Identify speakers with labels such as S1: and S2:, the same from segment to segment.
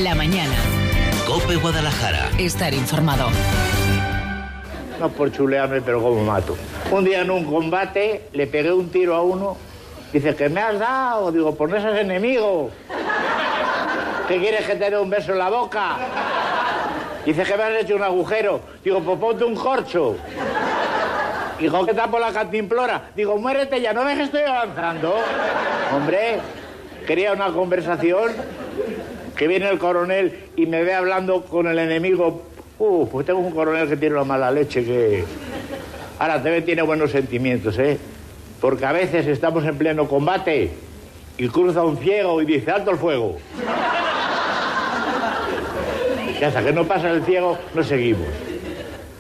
S1: La mañana.
S2: COPE Guadalajara.
S1: Estar informado.
S3: No por chulearme, pero como mato. Un día en un combate le pegué un tiro a uno. Dice, ¿qué me has dado? Digo, pues no seas enemigo. ¿Qué quieres, que te dé un beso en la boca? Dice, que me has hecho un agujero. Digo, pues ponte un corcho. Digo, ¿qué tapo la cantimplora? Digo, muérete ya, ¿no ves que estoy avanzando? Hombre, quería una conversación. Que viene el coronel y me ve hablando con el enemigo. Pues tengo un coronel que tiene una mala leche que... Ahora, también tiene buenos sentimientos, ¿eh? Porque a veces estamos en pleno combate y cruza un ciego y dice, ¡alto el fuego! Y hasta que no pasa el ciego, no seguimos.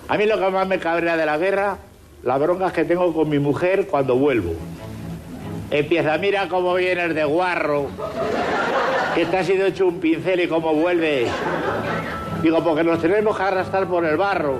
S3: A mí lo que más me cabrea de la guerra, las broncas que tengo con mi mujer cuando vuelvo. Empieza, mira cómo vienes de guarro, que te has ido hecho un pincel y cómo vuelves. Digo, porque nos tenemos que arrastrar por el barro.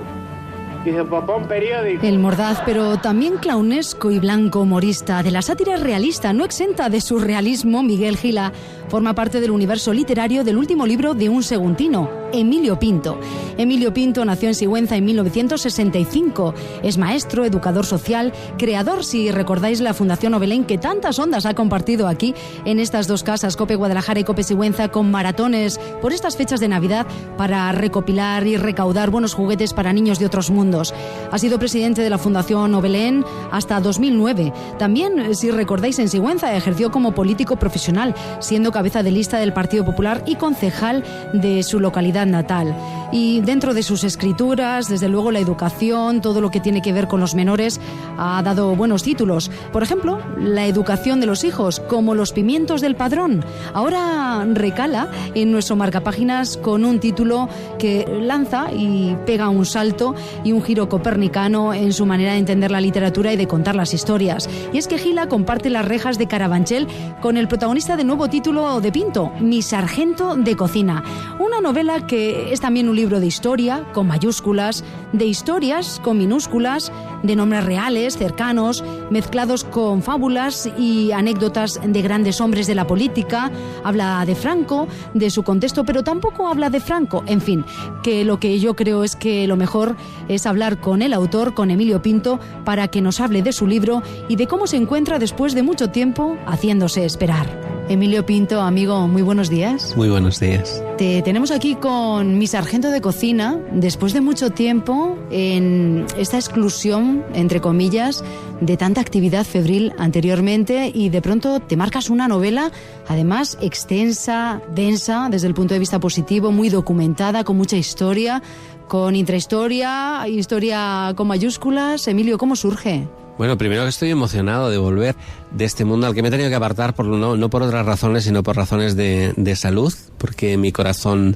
S3: Dice, pues pon periódico.
S4: El mordaz, pero también clownesco y blanco humorista de la sátira realista, no exenta de surrealismo, Miguel Gila forma parte del universo literario del último libro de un seguntino, Emilio Pinto. Emilio Pinto nació en Sigüenza en 1965. Es maestro, educador social, creador, si recordáis, la Fundación Obelén, que tantas ondas ha compartido aquí en estas dos casas, COPE Guadalajara y COPE Sigüenza, con maratones por estas fechas de Navidad para recopilar y recaudar buenos juguetes para niños de otros mundos. Ha sido presidente de la Fundación Obelén hasta 2009. También, si recordáis, en Sigüenza ejerció como político profesional, siendo cabeza de lista del Partido Popular y concejal de su localidad natal. Y dentro de sus escrituras, desde luego la educación, todo lo que tiene que ver con los menores, ha dado buenos títulos. Por ejemplo, la educación de los hijos, como los pimientos del padrón. Ahora recala en nuestro marcapáginas con un título que lanza y pega un salto y un giro copernicano en su manera de entender la literatura y de contar las historias. Y es que Gila comparte las rejas de Carabanchel con el protagonista del nuevo título de Pinto, Mi sargento de cocina. Una novela que es también un libro de historia, con mayúsculas, de historias con minúsculas, de nombres reales, cercanos, mezclados con fábulas y anécdotas de grandes hombres de la política. Habla de Franco, de su contexto, pero tampoco habla de Franco. En fin, que lo que yo creo es que lo mejor es hablar con el autor, con Emilio Pinto, para que nos hable de su libro y de cómo se encuentra después de mucho tiempo haciéndose esperar. Emilio Pinto, amigo, muy buenos días.
S5: Muy buenos días.
S4: Te tenemos aquí con Mi sargento de cocina, después de mucho tiempo en esta exclusión, entre comillas, de tanta actividad febril anteriormente, y de pronto te marcas una novela, además extensa, densa, desde el punto de vista positivo, muy documentada, con mucha historia, con intrahistoria, historia con mayúsculas. Emilio, ¿cómo surge?
S5: Bueno, primero que estoy emocionado de volver de este mundo al que me he tenido que apartar no por otras razones, sino por razones de salud, porque mi corazón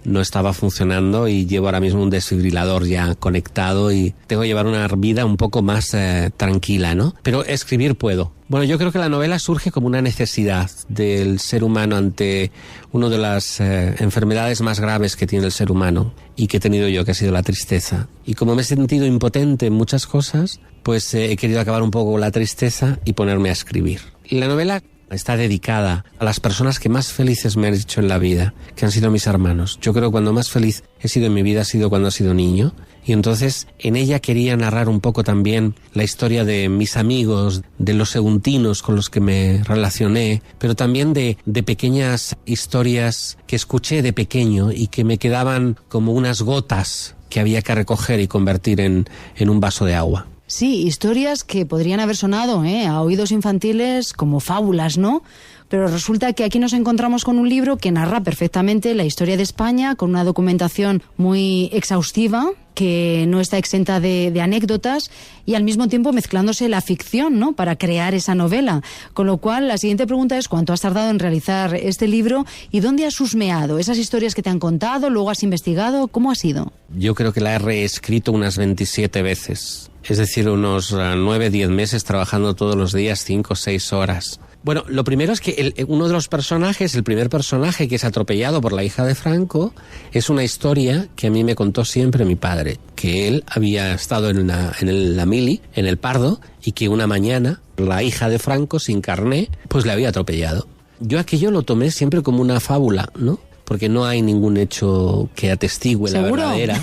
S5: no estaba funcionando y llevo ahora mismo un desfibrilador ya conectado y tengo que llevar una vida un poco más tranquila, ¿no? Pero escribir puedo. Bueno, yo creo que la novela surge como una necesidad del ser humano ante una de las enfermedades más graves que tiene el ser humano y que he tenido yo, que ha sido la tristeza. Y como me he sentido impotente en muchas cosas, pues he querido acabar un poco con la tristeza y ponerme a escribir. Y la novela está dedicada a las personas que más felices me han hecho en la vida, que han sido mis hermanos. Yo creo que cuando más feliz he sido en mi vida ha sido cuando he sido niño. Y entonces en ella quería narrar un poco también la historia de mis amigos, de los seguntinos con los que me relacioné, pero también de pequeñas historias que escuché de pequeño y que me quedaban como unas gotas que había que recoger y convertir en un vaso de agua.
S4: Sí, historias que podrían haber sonado a oídos infantiles como fábulas, ¿no? Pero resulta que aquí nos encontramos con un libro que narra perfectamente la historia de España, con una documentación muy exhaustiva, que no está exenta de anécdotas, y al mismo tiempo mezclándose la ficción, ¿no?, para crear esa novela. Con lo cual, la siguiente pregunta es: ¿cuánto has tardado en realizar este libro y dónde has husmeado esas historias que te han contado, luego has investigado? ¿Cómo ha sido?
S5: Yo creo que la he reescrito unas 27 veces. Es decir, unos 9-10 meses trabajando todos los días, 5 o 6 horas. Bueno, lo primero es que uno de los personajes, el primer personaje que es atropellado por la hija de Franco, es una historia que a mí me contó siempre mi padre, que él había estado en la mili, en el Pardo, y que una mañana la hija de Franco, sin carné, pues le había atropellado. Yo aquello lo tomé siempre como una fábula, ¿no? porque no hay ningún hecho que atestigue la
S4: ¿Seguro?
S5: verdadera.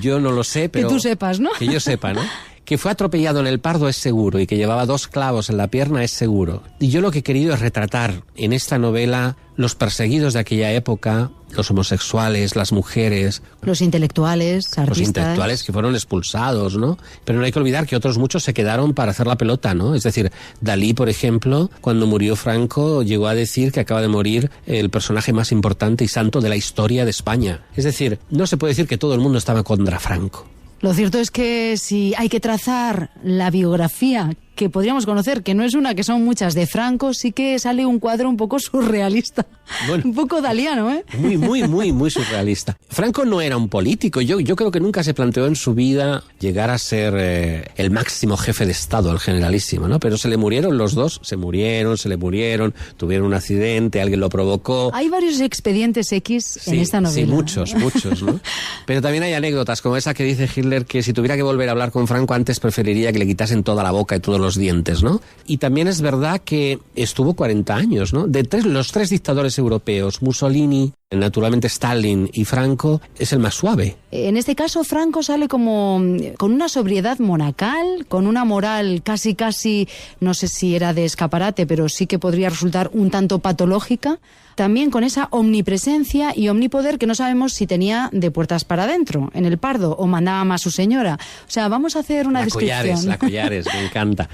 S5: Yo no lo sé, pero...
S4: Que tú sepas, ¿no?
S5: Que yo sepa, ¿no? Que fue atropellado en el Pardo es seguro, y que llevaba 2 clavos en la pierna es seguro. Y yo lo que he querido es retratar en esta novela los perseguidos de aquella época, los homosexuales, las mujeres,
S4: Los intelectuales, artistas.
S5: los intelectuales que fueron expulsados, ¿no? Pero no hay que olvidar que otros muchos se quedaron para hacer la pelota, ¿no? Es decir, Dalí, por ejemplo, cuando murió Franco, llegó a decir que acaba de morir el personaje más importante y santo de la historia de España. Es decir, no se puede decir que todo el mundo estaba contra Franco.
S4: Lo cierto es que si hay que trazar la biografía que podríamos conocer, que no es una, que son muchas, de Franco, sí que sale un cuadro un poco surrealista.
S5: Bueno,
S4: un poco daliano, ¿eh?
S5: Muy surrealista. Franco no era un político. Yo creo que nunca se planteó en su vida llegar a ser el máximo jefe de Estado, el generalísimo, ¿no? Pero se le murieron los dos, se le murieron, tuvieron un accidente, alguien lo provocó.
S4: Hay varios expedientes X en esta novela.
S5: Sí, muchos, ¿no? Pero también hay anécdotas como esa que dice Hitler, que si tuviera que volver a hablar con Franco antes preferiría que le quitasen toda la boca y todos los dientes, ¿no? Y también es verdad que estuvo 40 años, ¿no? Los 3 dictadores europeos, Mussolini, naturalmente Stalin y Franco, es el más suave.
S4: En este caso, Franco sale como con una sobriedad monacal, con una moral casi, no sé si era de escaparate, pero sí que podría resultar un tanto patológica. También con esa omnipresencia y omnipoder que no sabemos si tenía de puertas para adentro, en el Pardo, o mandaba más su señora. O sea, vamos a hacer una descripción.
S5: La Collares, me encanta.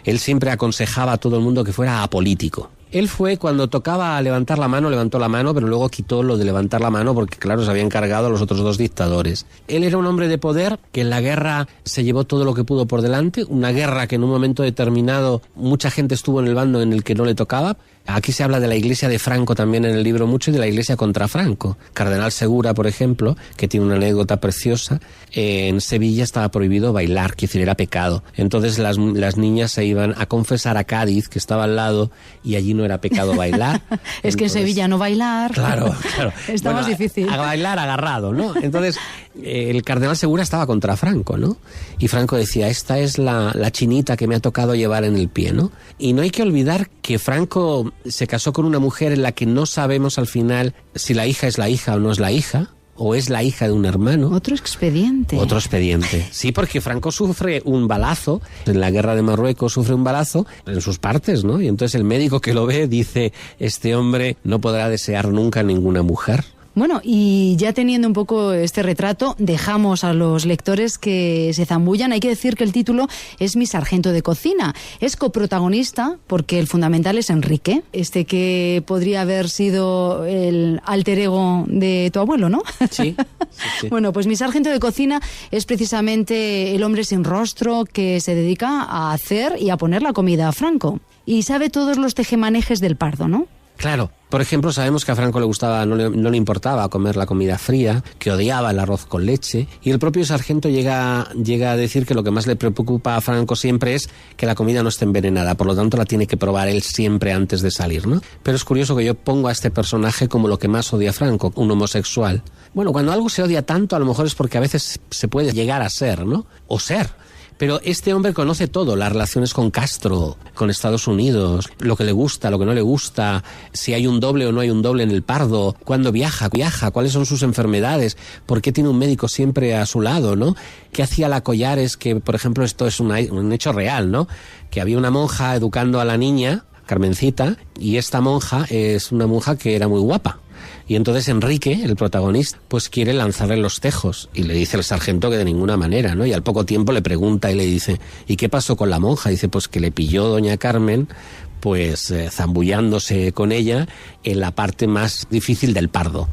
S5: Él siempre aconsejaba a todo el mundo que fuera apolítico. Él fue, cuando tocaba levantar la mano, levantó la mano, pero luego quitó lo de levantar la mano porque, claro, se había encargado a los otros 2 dictadores. Él era un hombre de poder que en la guerra se llevó todo lo que pudo por delante, una guerra que en un momento determinado mucha gente estuvo en el bando en el que no le tocaba. Aquí se habla de la iglesia de Franco también en el libro mucho y de la iglesia contra Franco. Cardenal Segura, por ejemplo, que tiene una anécdota preciosa, en Sevilla estaba prohibido bailar, que decir, era pecado. Entonces las niñas se iban a confesar a Cádiz, que estaba al lado, y allí no era pecado bailar.
S4: Es que en Sevilla no bailar.
S5: Claro.
S4: Está más difícil.
S5: A bailar agarrado, ¿no? Entonces el Cardenal Segura estaba contra Franco, ¿no? Y Franco decía, esta es la chinita que me ha tocado llevar en el pie, ¿no? Y no hay que olvidar que Franco se casó con una mujer en la que no sabemos al final si la hija es la hija o no es la hija, o es la hija de un hermano.
S4: Otro expediente.
S5: Sí, porque Franco sufre un balazo, en la guerra de Marruecos sufre un balazo en sus partes, ¿no? Y entonces el médico que lo ve dice, este hombre no podrá desear nunca ninguna mujer.
S4: Bueno, y ya teniendo un poco este retrato, dejamos a los lectores que se zambullan. Hay que decir que el título es Mi sargento de cocina. Es coprotagonista porque el fundamental es Enrique, este que podría haber sido el alter ego de tu abuelo, ¿no?
S5: Sí.
S4: Bueno, pues Mi sargento de cocina es precisamente el hombre sin rostro que se dedica a hacer y a poner la comida a Franco. Y sabe todos los tejemanejes del Pardo, ¿no?
S5: Claro. Por ejemplo, sabemos que a Franco le gustaba, no le importaba comer la comida fría, que odiaba el arroz con leche, y el propio sargento llega a decir que lo que más le preocupa a Franco siempre es que la comida no esté envenenada, por lo tanto la tiene que probar él siempre antes de salir, ¿no? Pero es curioso que yo pongo a este personaje como lo que más odia a Franco, un homosexual. Bueno, cuando algo se odia tanto, a lo mejor es porque a veces se puede llegar a ser, ¿no? O ser. Pero este hombre conoce todo, las relaciones con Castro, con Estados Unidos, lo que le gusta, lo que no le gusta, si hay un doble o no hay un doble en el Pardo, cuándo viaja, cuáles son sus enfermedades, por qué tiene un médico siempre a su lado, ¿no? ¿Qué hacía la Collares? Que, por ejemplo, esto es un hecho real, ¿no? Que había una monja educando a la niña, Carmencita, y esta monja es una monja que era muy guapa. Y entonces Enrique, el protagonista, pues quiere lanzarle los tejos y le dice al sargento que de ninguna manera, ¿no? Y al poco tiempo le pregunta y le dice, ¿y qué pasó con la monja? Y dice, pues que le pilló doña Carmen, pues zambullándose con ella en la parte más difícil del Pardo.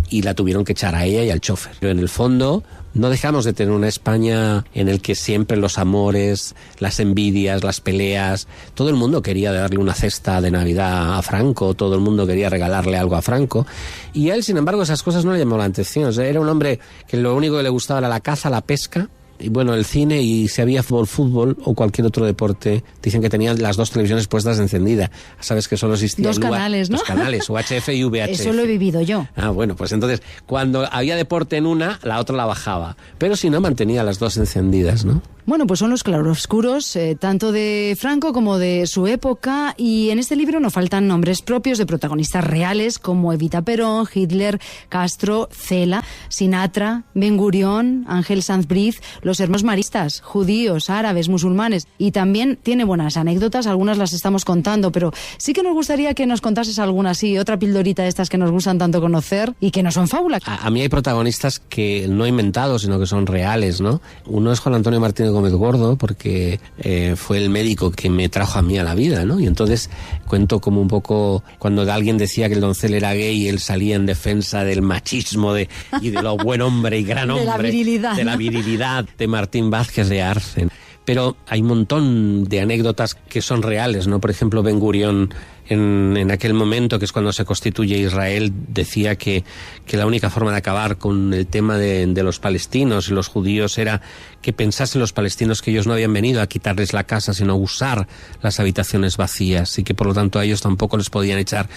S5: Y la tuvieron que echar a ella y al chofer. Pero en el fondo no dejamos de tener una España en el que siempre los amores, las envidias, las peleas, todo el mundo quería darle una cesta de Navidad a Franco, todo el mundo quería regalarle algo a Franco, y a él, sin embargo, esas cosas no le llamaban la atención. O sea, era un hombre que lo único que le gustaba era la caza, la pesca, y bueno, el cine, y si había fútbol o cualquier otro deporte, dicen que tenían las 2 televisiones puestas encendidas. Sabes que solo existían
S4: 2 canales, ¿no?
S5: 2 canales, UHF y VHF.
S4: Eso lo he vivido yo.
S5: Ah, bueno, pues entonces, cuando había deporte en una, la otra la bajaba. Pero si no, mantenía las 2 encendidas, ¿no?
S4: Bueno, pues son los claroscuros, tanto de Franco como de su época, y en este libro no faltan nombres propios de protagonistas reales como Evita Perón, Hitler, Castro, Cela, Sinatra, Ben Gurión, Ángel Sanz Briz, los hermanos maristas, judíos, árabes, musulmanes, y también tiene buenas anécdotas, algunas las estamos contando, pero sí que nos gustaría que nos contases alguna así, otra pildorita de estas que nos gustan tanto conocer y que no son fábulas.
S5: A mí hay protagonistas que no he inventado, sino que son reales, ¿no? Uno es Juan Antonio Martínez Gómez Gordo, porque fue el médico que me trajo a mí a la vida, ¿no? Y entonces cuento como un poco cuando alguien decía que el doncel era gay, él salía en defensa del machismo y de lo buen hombre y gran hombre, de la virilidad de Martín Vázquez de Arce. Pero hay un montón de anécdotas que son reales, ¿no? Por ejemplo, Ben Gurión, en aquel momento, que es cuando se constituye Israel, decía que la única forma de acabar con el tema de los palestinos y los judíos era que pensasen los palestinos que ellos no habían venido a quitarles la casa, sino a usar las habitaciones vacías, y que por lo tanto a ellos tampoco les podían echar.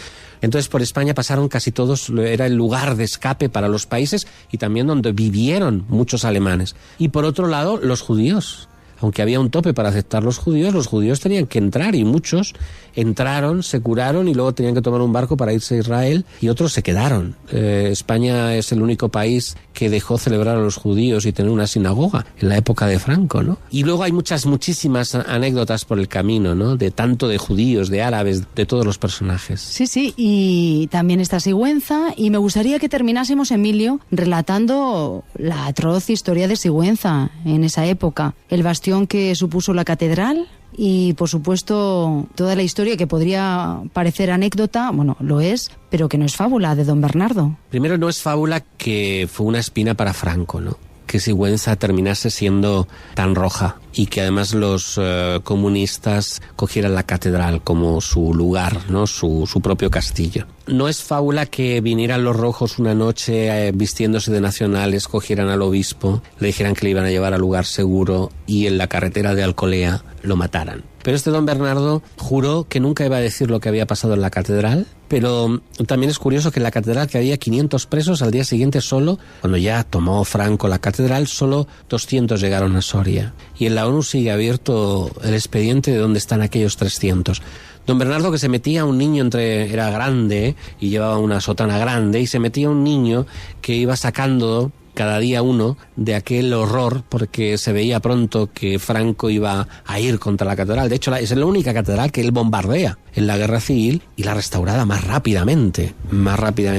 S5: Entonces por España pasaron casi todos, era el lugar de escape para los países y también donde vivieron muchos alemanes. Y por otro lado, los judíos. Aunque había un tope para aceptar los judíos tenían que entrar, y muchos entraron, se curaron y luego tenían que tomar un barco para irse a Israel, y otros se quedaron. España es el único país que dejó celebrar a los judíos y tener una sinagoga en la época de Franco, ¿no? Y luego hay muchísimas anécdotas por el camino, ¿no? De tanto de judíos, de árabes, de todos los personajes.
S4: Sí, y también está Sigüenza, y me gustaría que terminásemos, Emilio, relatando la atroz historia de Sigüenza en esa época, el bastión que supuso la catedral y, por supuesto, toda la historia que podría parecer anécdota, bueno, lo es, pero que no es fábula, de don Bernardo.
S5: Primero, no es fábula que fue una espina para Franco, ¿no? Que Sigüenza terminase siendo tan roja y que además los comunistas cogieran la catedral como su lugar, ¿no? Su propio castillo. No es fábula que vinieran los rojos una noche vistiéndose de nacionales, cogieran al obispo, le dijeran que le iban a llevar al lugar seguro y en la carretera de Alcolea lo mataran. Pero este don Bernardo juró que nunca iba a decir lo que había pasado en la catedral, pero también es curioso que en la catedral, que había 500 presos, al día siguiente solo, cuando ya tomó Franco la catedral, solo 200 llegaron a Soria. Y en la ONU sigue abierto el expediente de dónde están aquellos 300. Don Bernardo, que se metía un niño era grande y llevaba una sotana grande, y se metía un niño que iba sacando cada día uno de aquel horror, porque se veía pronto que Franco iba a ir contra la catedral. De hecho, es la única catedral que él bombardea en la guerra civil, y la restaurada más rápidamente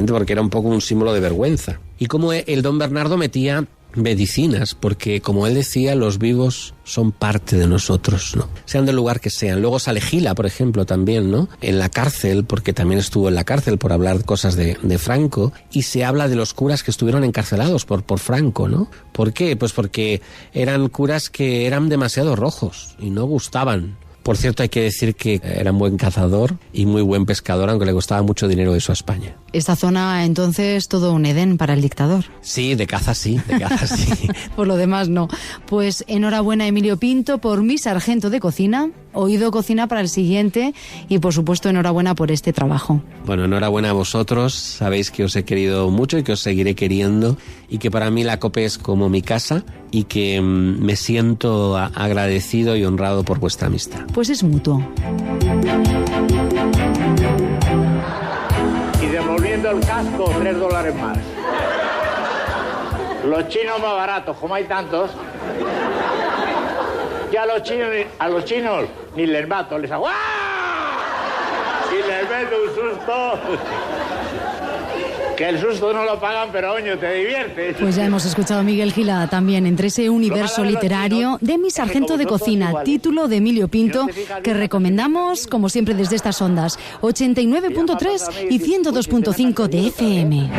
S5: porque era un poco un símbolo de vergüenza. Y como el don Bernardo metía medicinas, porque como él decía, los vivos son parte de nosotros, ¿no? Sean del lugar que sean. Luego sale Gila, por ejemplo, también, ¿no? En la cárcel, porque también estuvo en la cárcel por hablar cosas de Franco, y se habla de los curas que estuvieron encarcelados por Franco, ¿no? ¿Por qué? Pues porque eran curas que eran demasiado rojos y no gustaban. Por cierto, hay que decir que era un buen cazador y muy buen pescador, aunque le costaba mucho dinero eso a España.
S4: Esta zona, entonces, todo un Edén para el dictador.
S5: Sí, de caza sí.
S4: Por lo demás, no. Pues enhorabuena, Emilio Pinto, por Mi Sargento de Cocina. Oído Cocina para el siguiente, y por supuesto enhorabuena por este trabajo.
S5: Bueno, enhorabuena a vosotros, sabéis que os he querido mucho y que os seguiré queriendo, y que para mí la COPE es como mi casa, y que me siento agradecido y honrado por vuestra amistad.
S4: Pues es mutuo.
S3: Y devolviendo el casco, $3 más. Los chinos más baratos, como hay tantos. Ya a los chinos ni les mato, les hago ¡ah! Y les meto un susto. Que el susto no lo pagan, pero oño, te diviertes.
S4: Pues ya hemos escuchado a Miguel Gila también entre ese universo literario de Mi Sargento de Cocina, título de Emilio Pinto, que recomendamos, como siempre, desde estas ondas, 89.3 y 102.5 de FM.